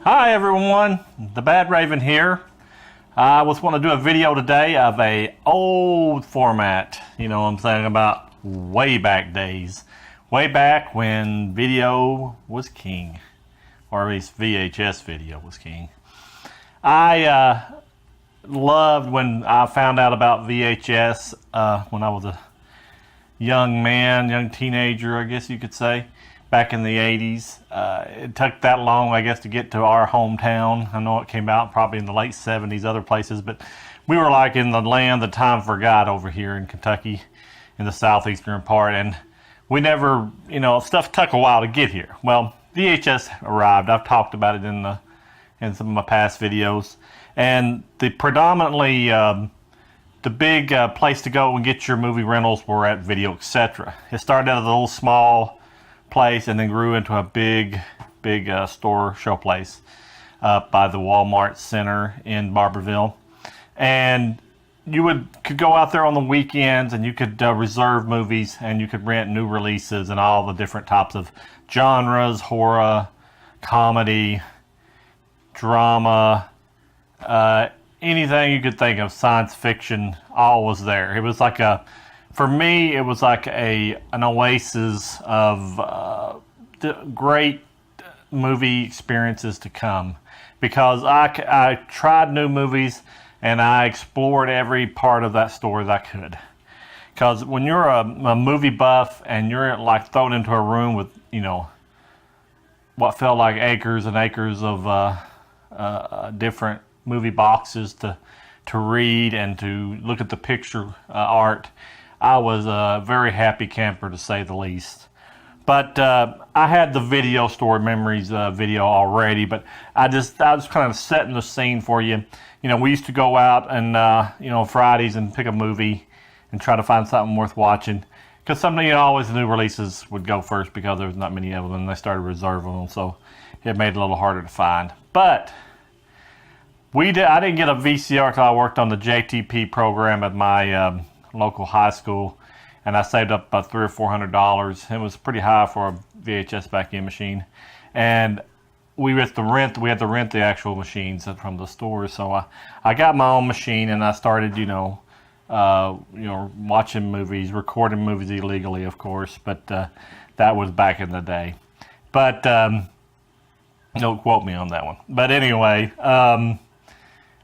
Hi everyone, the Badraven here. I was want to do a video today of a old format. You know what I'm saying, about way back days. Way back when video was king. Or at least VHS video was king. I loved when I found out about VHS when I was a young man, young teenager, I guess you could say, back in the 80s. It took that long, I guess, to get to our hometown. I know it came out probably in the late 70s, other places, but we were like in the land that time forgot over here in Kentucky, in the southeastern part, and we never, you know, stuff took a while to get here. Well, VHS arrived. I've talked about it in some of my past videos, and the predominantly the big place to go and get your movie rentals were at Video Etc. It started out as a little small place and then grew into a big store show place by the Walmart Center in Badraven. And you could go out there on the weekends and you could reserve movies, and you could rent new releases and all the different types of genres: horror, comedy, drama, anything you could think of, science fiction, all was there. It was like for me, it was like an oasis of great movie experiences to come, because I tried new movies and I explored every part of that store that I could. Because when you're a movie buff and you're like thrown into a room with, you know, what felt like acres and acres of different movie boxes to read and to look at the picture art, I was a very happy camper, to say the least. But I had the video store memories video already, but I was kind of setting the scene for you. You know, we used to go out and you know, Fridays and pick a movie and try to find something worth watching, because something, you know, always the new releases would go first because there was not many of them and they started reserving them, so it made it a little harder to find. But I didn't get a VCR until I worked on the JTP program at my local high school, and I saved up about $300 or $400. It was pretty high for a VHS back-in machine, and we had to rent the actual machines from the store. So I got my own machine, and I started, you know, watching movies, recording movies illegally, of course, but that was back in the day. But don't quote me on that one. But anyway,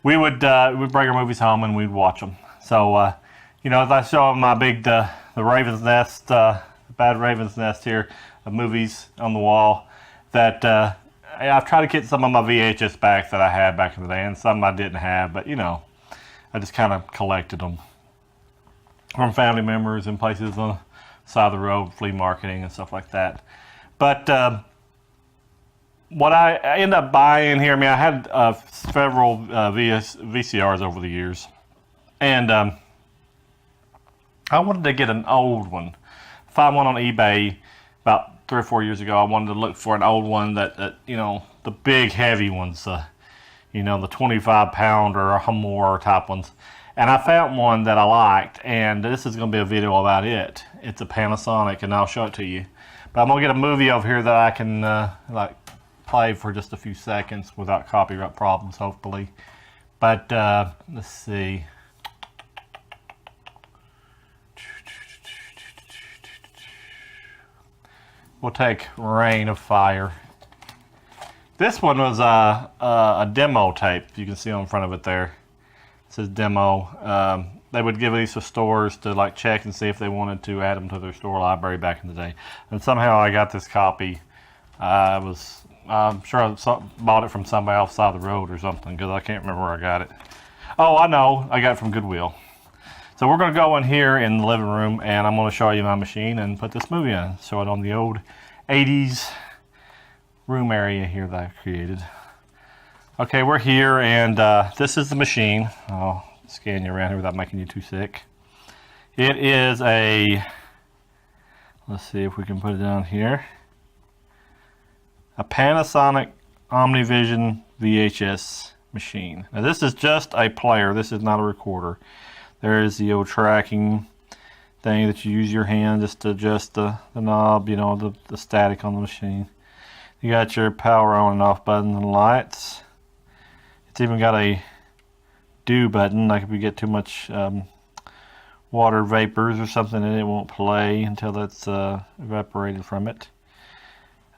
we'd bring our movies home and we'd watch them. So you know, as I show them my big the Raven's Nest, Bad Raven's Nest here of movies on the wall, that I've tried to get some of my VHS back that I had back in the day, and some I didn't have, but you know, I just kind of collected them from family members and places on the side of the road, flea marketing and stuff like that. But what I ended up buying here, I mean, I had several VCRs over the years, and I wanted to get an old one. Found one on eBay about 3 or 4 years ago. I wanted to look for an old one that you know, the big heavy ones, you know, the 25-pound or more type ones. And I found one that I liked, and this is going to be a video about it. It's a Panasonic, and I'll show it to you. But I'm going to get a movie over here that I can like play for just a few seconds without copyright problems, hopefully. But let's see. We'll take Rain of Fire. This one was a demo tape. You can see on front of it there. It says demo. They would give these to stores to like check and see if they wanted to add them to their store library back in the day. And somehow I got this copy. I'm sure I bought it from somebody outside the road or something, because I can't remember where I got it. Oh, I know. I got it from Goodwill. So we're going to go in here in the living room, and I'm going to show you my machine and put this movie in. Show it on the old 80s room area here that I created. Okay, we're here, and this is the machine. I'll scan you around here without making you too sick. It is a, let's see if we can put it down here, a Panasonic Omnivision VHS machine. Now this is just a player. This is not a recorder. There is the old tracking thing that you use your hand just to adjust the knob, you know, the static on the machine. You got your power on and off button and lights. It's even got a do button, like if you get too much water vapors or something, and it won't play until it's evaporated from it.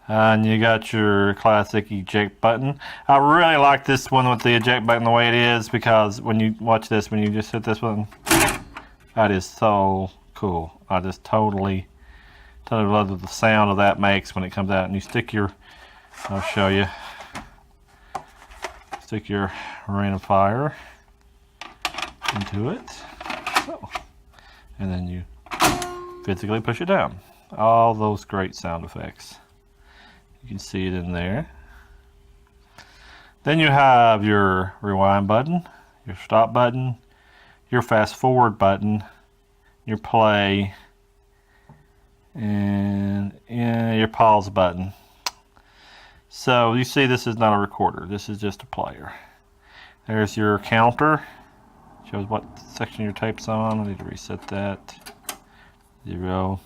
And you got your classic eject button. I really like this one with the eject button the way it is, because when you watch this, when you just hit this button, that is so cool. I just totally love the sound of that makes when it comes out. And you stick your, I'll show you, stick your rain of fire into it, so, and then you physically push it down. All those great sound effects. You can see it in there. Then you have your rewind button, your stop button, your fast forward button, your play, and your pause button. So you see this is not a recorder, this is just a player. There's your counter, shows what section your tape's on. I need to reset that. 0.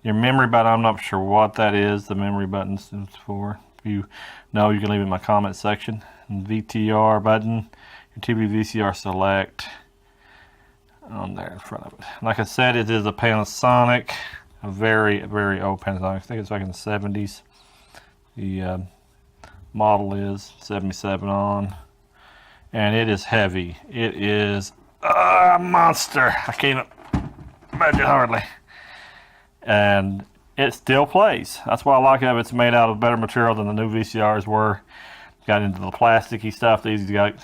Your memory button, I'm not sure what that is, the memory button is for. If you know, you can leave it in my comment section. And VTR button, your TV VCR select on there in front of it. Like I said, it is a Panasonic, a very, very old Panasonic. I think it's back in the 70s. The model is 77 on, and it is heavy. It is a monster. I can't imagine hardly. And it still plays. That's why I like it. It's made out of better material than the new VCRs were. Got into the plasticky stuff. These got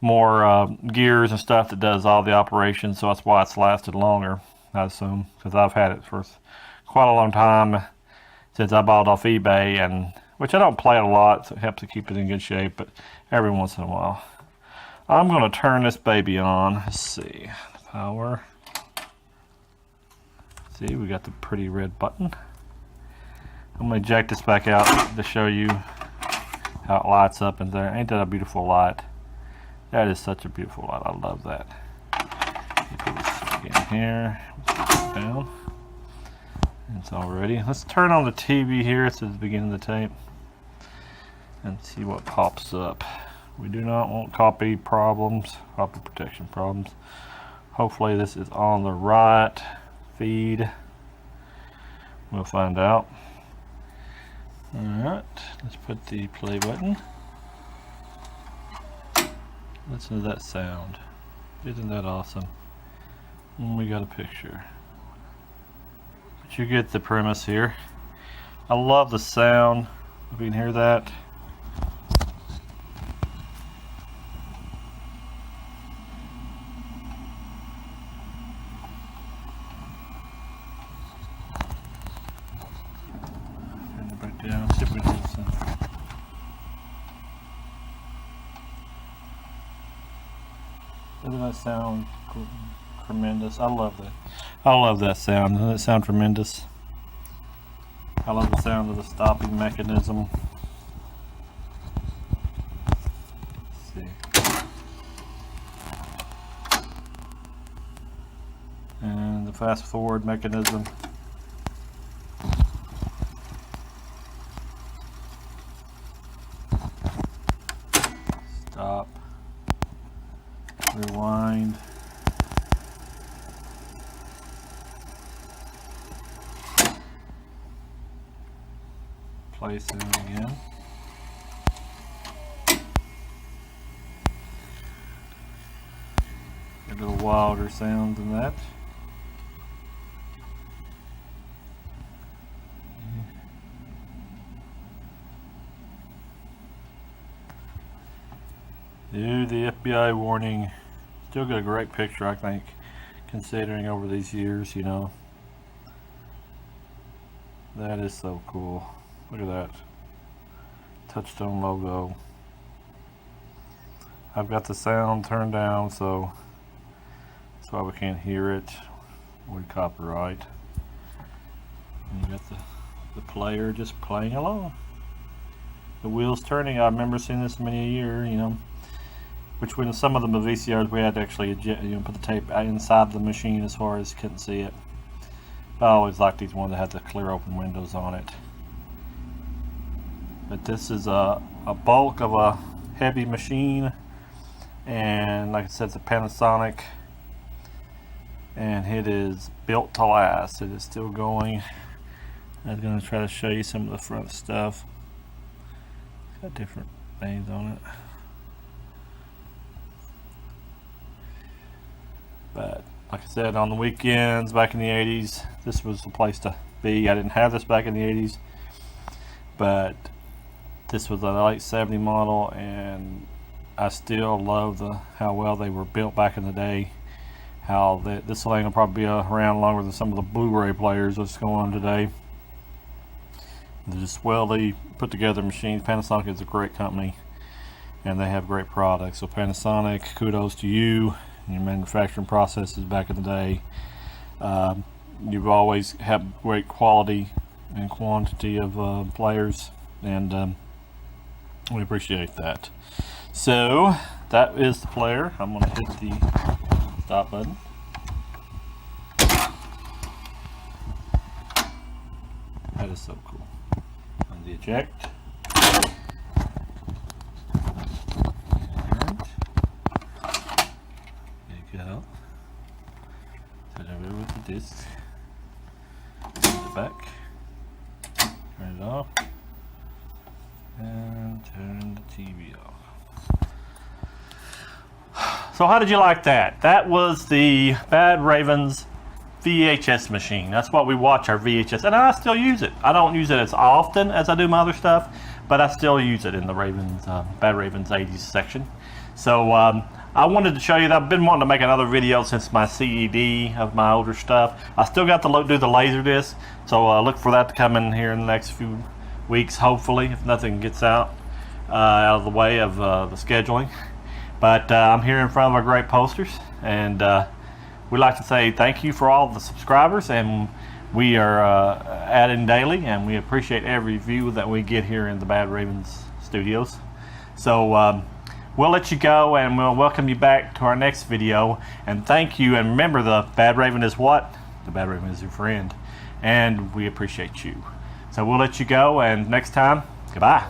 more gears and stuff that does all the operations, so that's why it's lasted longer, I assume, because I've had it for quite a long time since I bought it off eBay, and which I don't play it a lot, so it helps to keep it in good shape, but every once in a while. I'm going to turn this baby on. Let's see. Power. See, we got the pretty red button. I'm going to eject this back out to show you how it lights up in there. Ain't that a beautiful light? That is such a beautiful light. I love that. Put this in here. Down. It's all ready. Let's turn on the TV here. It's at the beginning of the tape. And see what pops up. We do not want copy problems, copy protection problems. Hopefully this is on the right feed. We'll find out. Alright, let's put the play button. Listen to that sound. Isn't that awesome? And we got a picture. But you get the premise here. I love the sound. If you can hear that. Down, see if we can do something. Doesn't that sound tremendous? I love that. I love that sound. Doesn't it sound tremendous? I love the sound of the stopping mechanism. Let's see. And the fast forward mechanism. Stop, rewind, play soon again, a little wilder sound than that. Dude, the FBI warning. Still got a great picture, I think, considering over these years, you know. That is so cool. Look at that. Touchstone logo. I've got the sound turned down, so that's why we can't hear it. Would copyright. And you got the player just playing along. The wheels turning. I remember seeing this many a year, you know. which when some of them, the VCRs, we had to actually put the tape inside the machine as far as you couldn't see it. But I always liked these ones that had the clear open windows on it. But this is a bulk of a heavy machine, and like I said, it's a Panasonic, and it is built to last. It is still going. I'm going to try to show you some of the front stuff. It's got different things on it. But like I said, on the weekends back in the 80s, this was the place to be. I didn't have this back in the 80s, but this was a late 70 model, and I still love how well they were built back in the day. This thing will probably be around longer than some of the Blu-ray players that's going on today. They're just well put together machines. Panasonic is a great company, and they have great products. So Panasonic, kudos to you and your manufacturing processes back in the day. You've always had great quality and quantity of players, and we appreciate that. So that is the player. I'm going to hit the stop button. That is so cool. And the eject. And there you go. Turn it over with the disc. Put it back. Turn it off. And turn the TV off. So how did you like that? That was the Badraven's VHS machine. That's what we watch our VHS, and I still use it. I don't use it as often as I do my other stuff, but I still use it in the Badraven's 80s section. So I wanted to show you that. I've been wanting to make another video since my CED of my older stuff. I still got to do the laser disc, so look for that to come in here in the next few weeks, hopefully, if nothing gets out of the way of the scheduling. But I'm here in front of our great posters, and we'd like to say thank you for all the subscribers, and we are adding daily, and we appreciate every view that we get here in the Badraven's studios. So we'll let you go, and we'll welcome you back to our next video, and thank you. And remember, the Badraven is what? The Badraven is your friend, and we appreciate you. So we'll let you go, and next time, goodbye.